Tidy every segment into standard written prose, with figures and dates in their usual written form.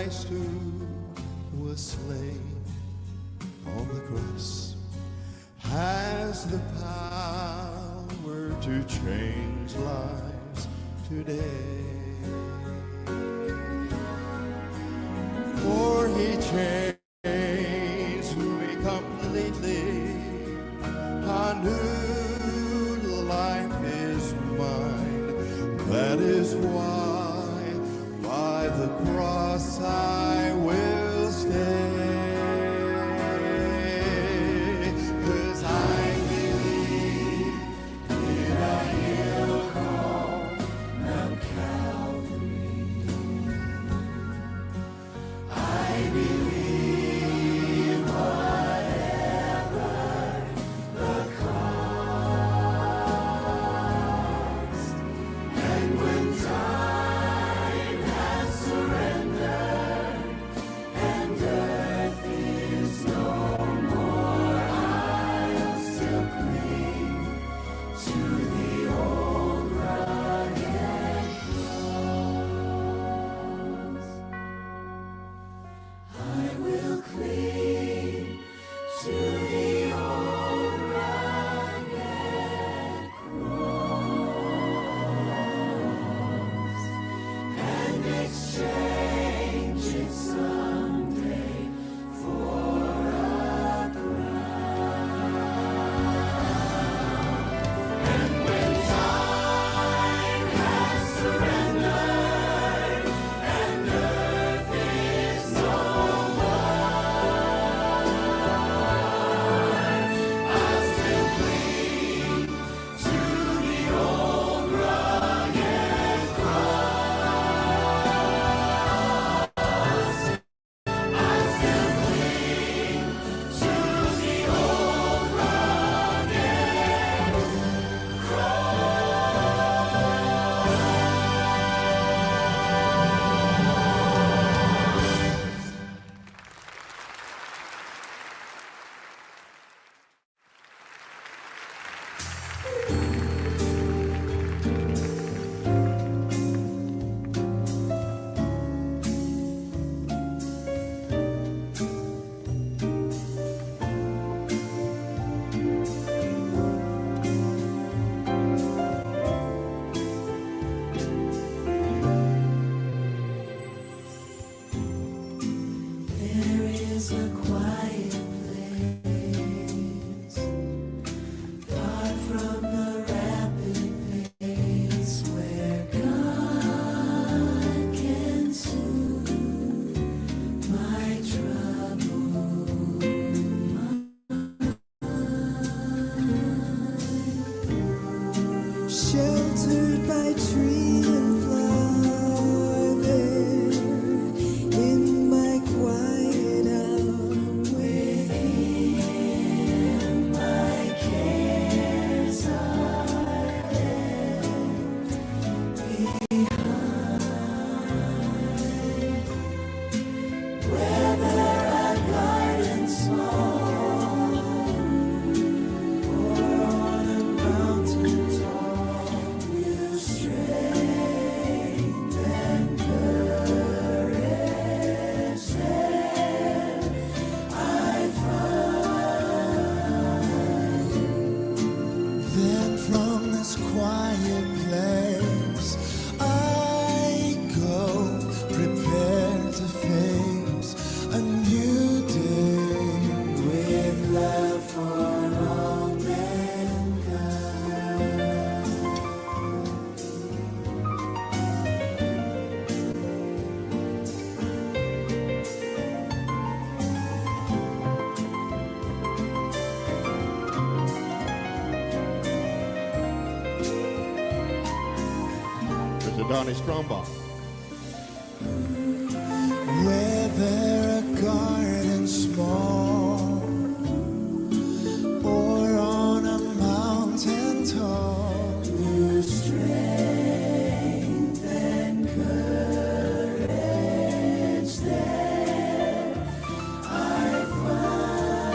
Christ who was slain on the cross has the power to change lives today. For he changed me completely. A new life is mine. That is why by the cross I will stay. 'Cause I believe in a hill called Mount Calvary. I believe whatever the cost. And when time has surrendered and earth is no more, I'll still cling to the old rugged cross. I will cling to the old rugged cross and exchange it someday for a crown. And when time has surrendered and earth is no more, I'll still cling to the old rugged cross. I'll still cling to the old rugged There is a quiet place far from the rapid pace where God can soothe my troubled mind. Sheltered by tree and flower there, in my quiet hour with Him, my cares are left behind. Whether a garden small or on a mountain tall, new strength and courage there I find. Then from this quiet place I go, prepared to face a new day with love for all mankind. Mr. Donnie Strombaugh. Whether a garden small or on a mountain tall, new strength and courage there I find.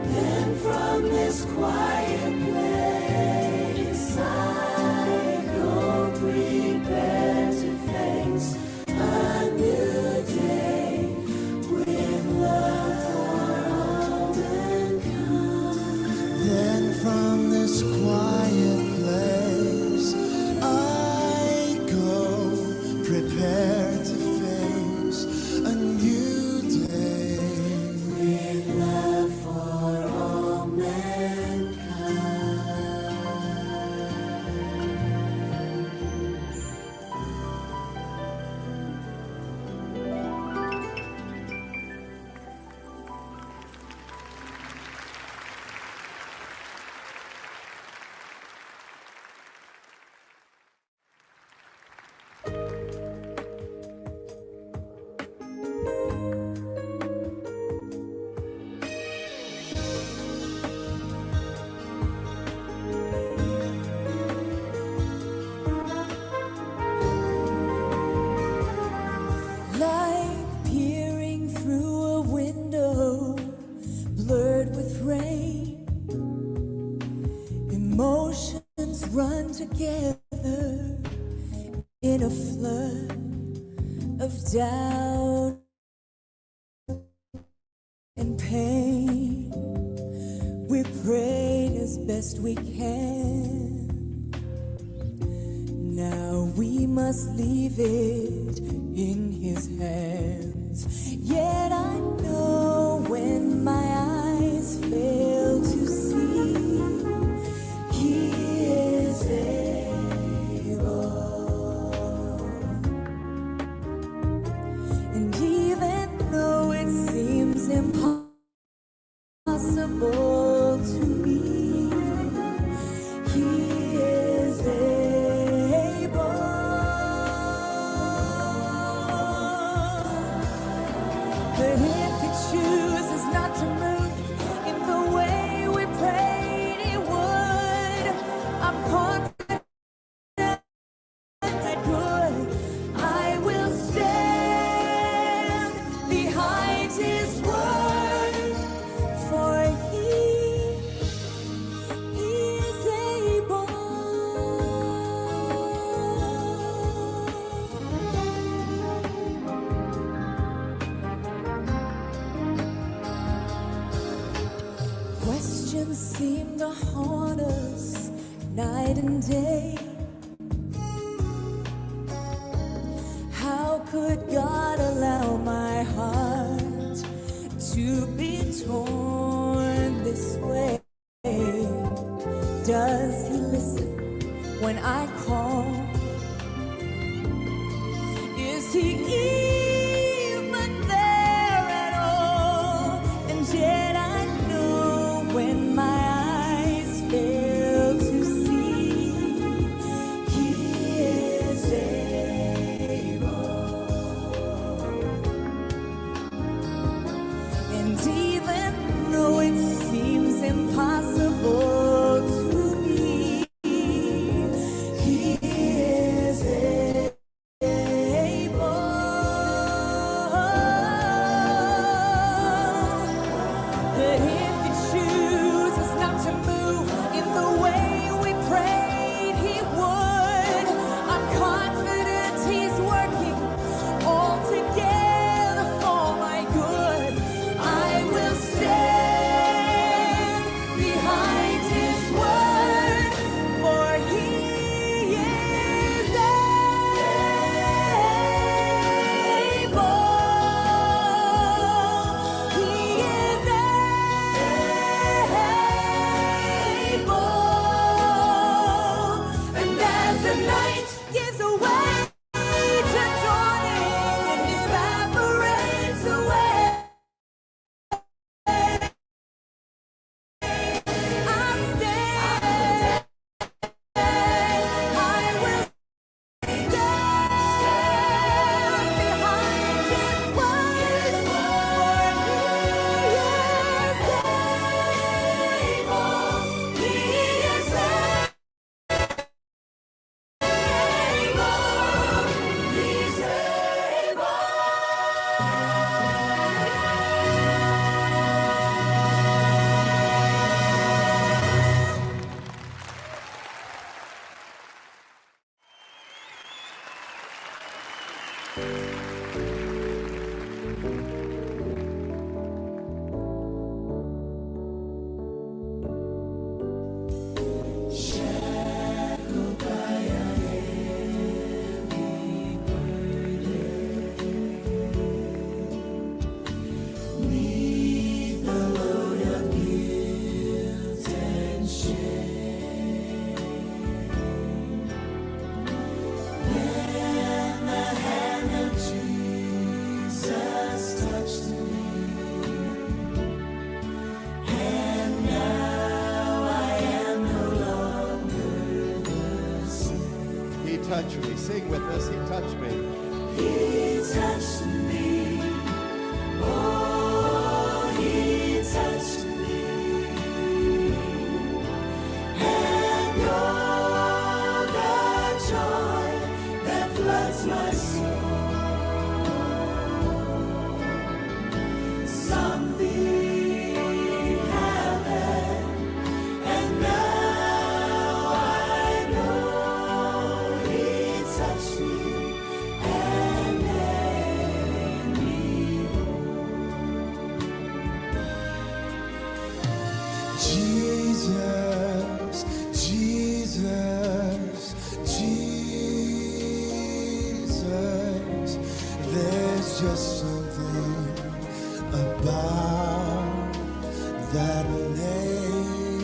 Then from this quiet place I go, most quiet place I go, prepared to face a new day with love for all mankind. Like peering through a window, blurred with rain. Emotions run together in a flood of doubt and pain. We prayed as best we can. Now we must leave it in His hands. Yet I know when my eyes fail to see, He is able. And even though it seems impossible to me, He is able. But if He chooses not to move in the way we prayed He would, I'm confident that good. I will stand behind His word, for He is able. Questions seem to haunt us night and day. How could God allow my heart to be torn this way? Does He listen when I call? Is He even there at all? And yet I know when my eyes fail to see, He is able. And even though it seems impossible to me, He is able. But if He chooses not to move in the way we prayed He would, I'm confident He's working all together for my good. I will stand behind touched me. Sing with us, He touched me. He touched me. Oh, He touched me. And all the joy that floods my soul. Something happened, and now I know He touched me and made me whole. Jesus, Jesus, Jesus. There's just something about that name.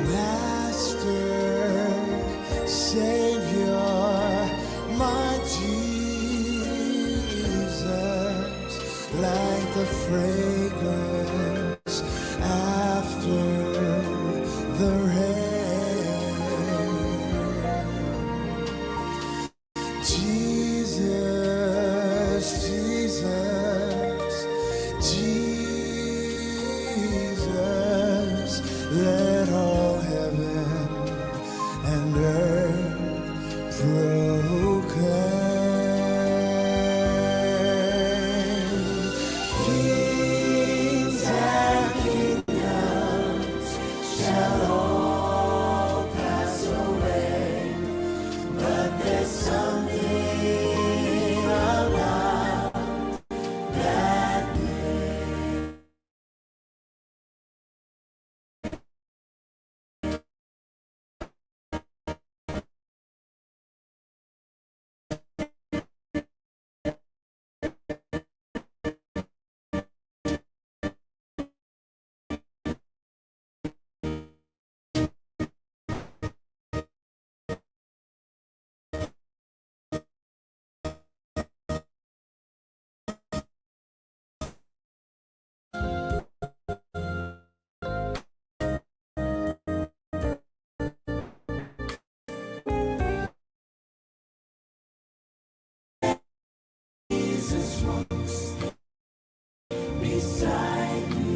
Master, Savior, my Jesus, like the fragrance after the rain. Jesus, Jesus, Jesus, let all heaven and earth proclaim. Kings and kingdoms shall all pass away, but there's something about that name. Jesus walks beside me.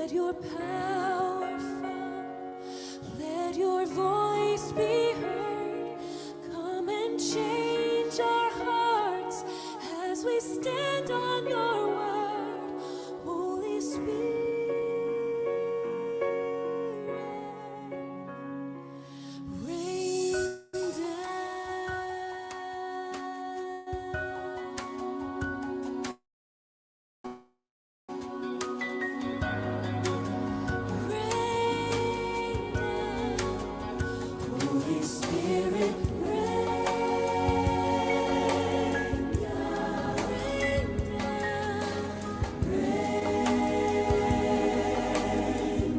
Let your power fall. Let your voice be heard. Come and change our hearts as we stand on your word. Holy Spirit, rain Holy Spirit, rain down, rain down, rain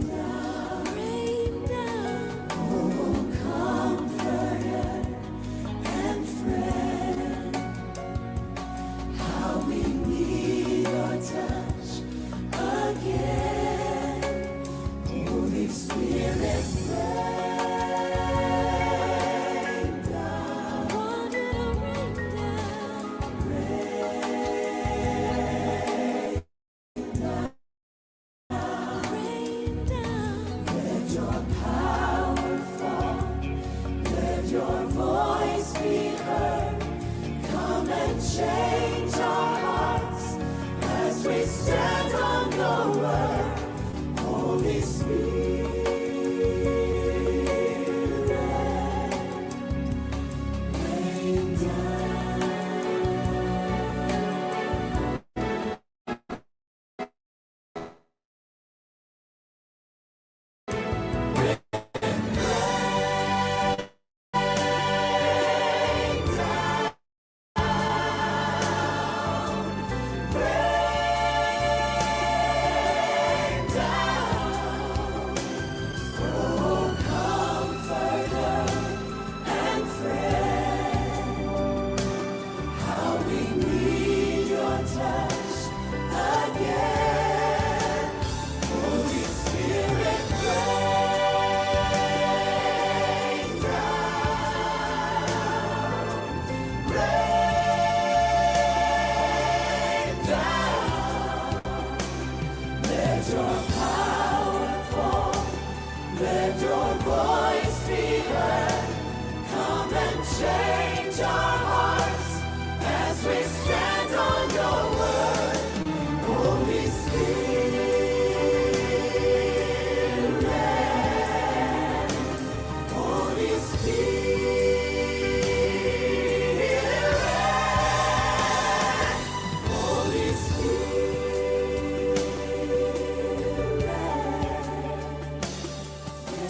down, rain down. Oh, comforter and friend, how we need your touch again. Holy Spirit, rain down, want you to rain down, rain down. Let your power fall, let your voice be heard. Come and change our hearts as we stand on your word. Holy Spirit, rain down. Let your voice be heard. Come and change our hearts as we stand on your word. Holy Spirit, Holy Spirit, Holy Spirit,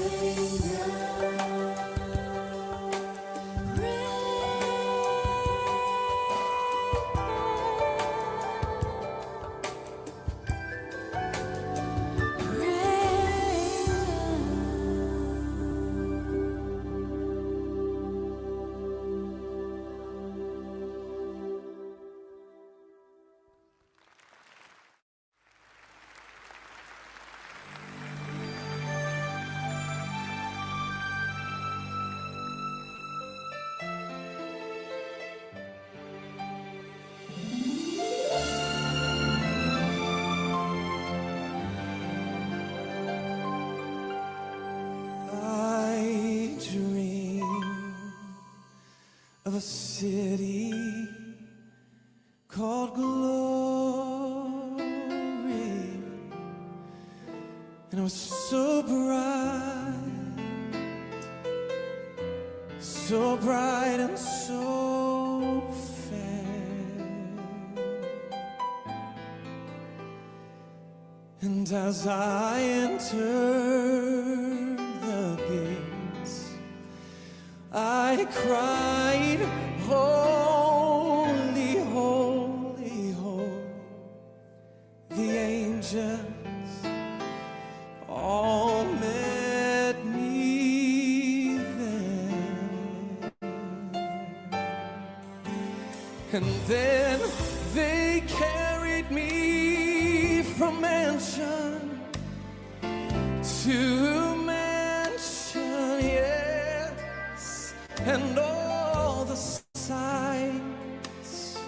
rain down, I dream of a city called Glory, and it was so bright and so fair. And as I entered the gates, I cried, holy, holy, holy. The angels all met me there. And then they carried me from mansion to mansion, yes. And all the sights,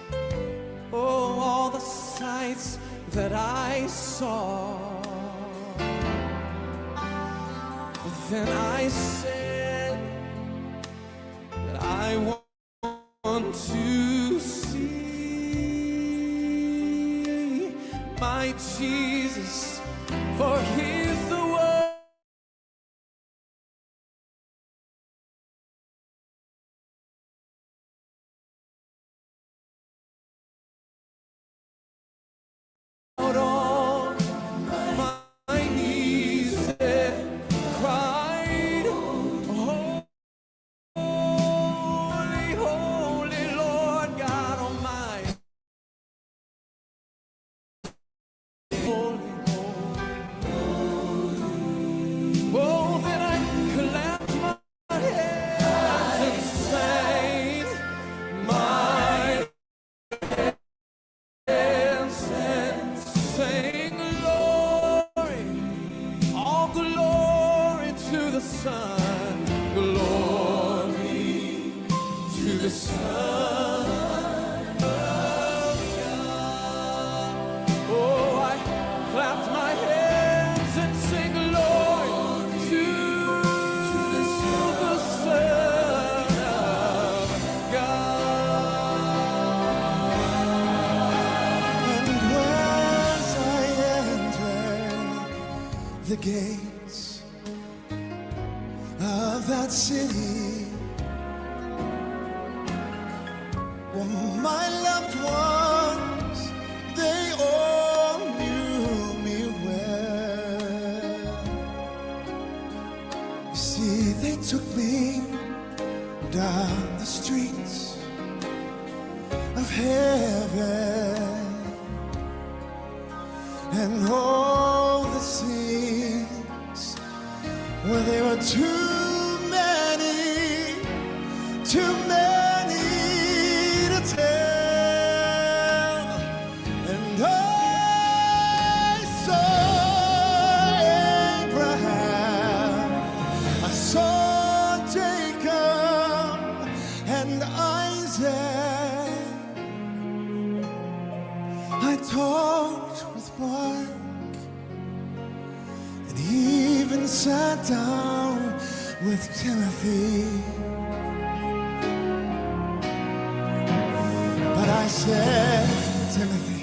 oh, all the sights that I saw Then I said that I want to see my Jesus, for He's the one. Out on my knees and cried, holy, holy Lord God Almighty, holy, holy. Oh, then I clapped my hands and sang, my hands and sang glory, all glory to the Son, glory to the Son of God. Oh, I clapped my hands and sang glory to the Son of God. And as I entered the gates of that city, well, my loved ones, they all knew me well. You see, they took me down the streets of heaven, and all the scenes where they were too many to tell. And I saw Abraham, I saw Jacob and Isaac. I talked with Mark, and he even sat down with Timothy. But I said, Timothy,